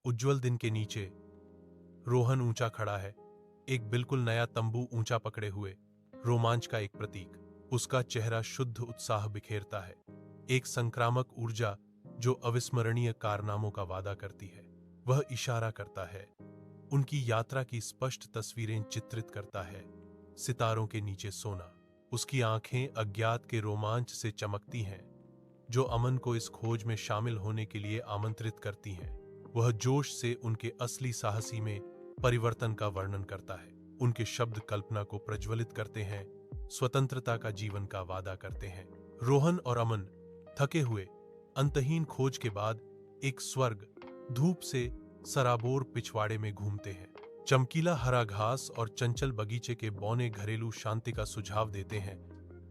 उज्जवल दिन के नीचे रोहन ऊंचा खड़ा है, एक बिल्कुल नया तंबू ऊंचा पकड़े हुए, रोमांच का एक प्रतीक। उसका चेहरा शुद्ध उत्साह बिखेरता है, एक संक्रामक ऊर्जा जो अविस्मरणीय कारनामों का वादा करती है। वह इशारा करता है, उनकी यात्रा की स्पष्ट तस्वीरें चित्रित करता है। सितारों के नीचे सोना। उसकी आंखें अज्ञात के रोमांच से चमकती हैं, जो अमन को इस खोज में शामिल होने के लिए आमंत्रित करती हैं। वह जोश से उनके असली साहसी में परिवर्तन का वर्णन करता है। उनके शब्द कल्पना को प्रज्वलित करते हैं, स्वतंत्रता का जीवन का वादा करते हैं। रोहन और अमन थके हुए अंतहीन खोज के बाद एक स्वर्ग धूप से सराबोर पिछवाड़े में घूमते हैं। चमकीला हरा घास और चंचल बगीचे के बौने घरेलू शांति का सुझाव देते हैं,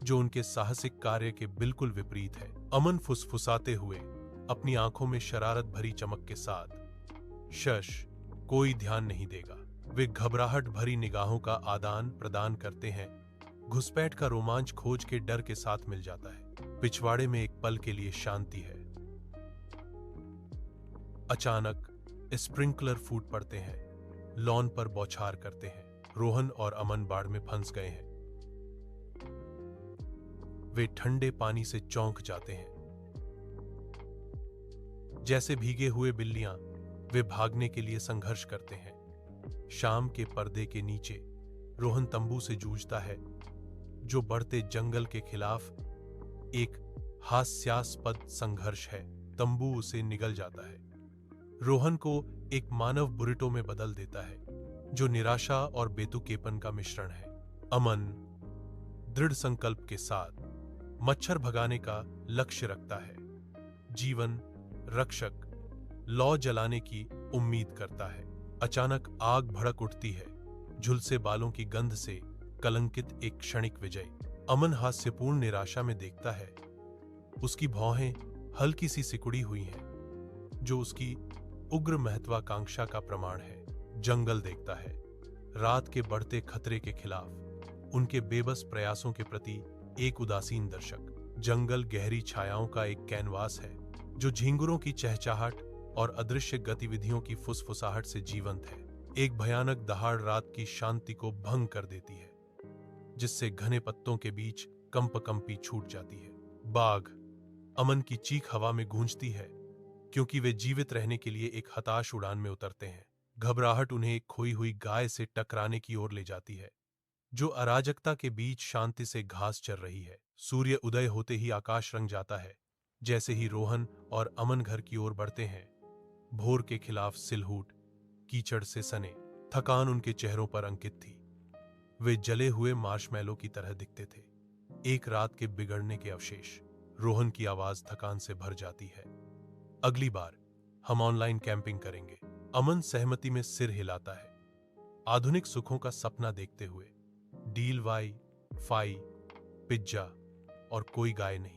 जो उनके साहसिक कार्य के बिल्कुल विपरीत है। अमन फुसफुसाते हुए, अपनी आंखों में शरारत भरी चमक के साथ, शश, कोई ध्यान नहीं देगा। वे घबराहट भरी निगाहों का आदान प्रदान करते हैं। घुसपैठ का रोमांच खोज के डर के साथ मिल जाता है। पिछवाड़े में एक पल के लिए शांति है। अचानक स्प्रिंकलर फूट पड़ते हैं, लॉन पर बौछार करते हैं। रोहन और अमन बाढ़ में फंस गए हैं। वे ठंडे पानी से चौंक जाते हैं। जैसे भीगे हुए बिल्लियां, वे भागने के लिए संघर्ष करते हैं। शाम के पर्दे के नीचे रोहन तंबू से जूझता है, जो बढ़ते जंगल के खिलाफ एक हास्यास्पद संघर्ष है। तंबू उसे निगल जाता है, रोहन को एक मानव बुरिटो में बदल देता है, जो निराशा और बेतुकेपन का मिश्रण है। अमन दृढ़ संकल्प के साथ मच्छर भगाने का लक्ष्य रखता है, जीवन रक्षक लौ जलाने की उम्मीद करता है। अचानक आग भड़क उठती है, झुलसे बालों की गंध से कलंकित एक क्षणिक विजय। अमन हास्यपूर्ण निराशा में देखता है। उसकी भौहें हल्की सी सिकुड़ी हुई हैं, जो उसकी उग्र महत्वाकांक्षा का प्रमाण है। जंगल देखता है, रात के बढ़ते खतरे के खिलाफ उनके बेबस प्रयासों के प्रति एक उदासीन दर्शक। जंगल गहरी छायाओं का एक कैनवास है, जो झींगुरों की चहचहाहट और अदृश्य गतिविधियों की फुसफुसाहट से जीवंत है। एक भयानक दहाड़ रात की शांति को भंग कर देती है, जिससे घने पत्तों के बीच कंपकंपी छूट जाती है। बाघ। अमन की चीख हवा में गूंजती है, क्योंकि वे जीवित रहने के लिए एक हताश उड़ान में उतरते हैं। घबराहट उन्हें एक खोई हुई गाय से टकराने की ओर ले जाती है, जो अराजकता के बीच शांति से घास चर रही है। सूर्य उदय होते ही आकाश रंग जाता है। जैसे ही रोहन और अमन घर की ओर बढ़ते हैं, भोर के खिलाफ सिलहूट, कीचड़ से सने, थकान उनके चेहरों पर अंकित थी। वे जले हुए मार्शमैलो की तरह दिखते थे, एक रात के बिगड़ने के अवशेष। रोहन की आवाज थकान से भर जाती है। अगली बार हम ऑनलाइन कैंपिंग करेंगे। अमन सहमति में सिर हिलाता है, आधुनिक सुखों का सपना देखते हुए। डील वाई फाई, पिज्जा और कोई गाय नहीं।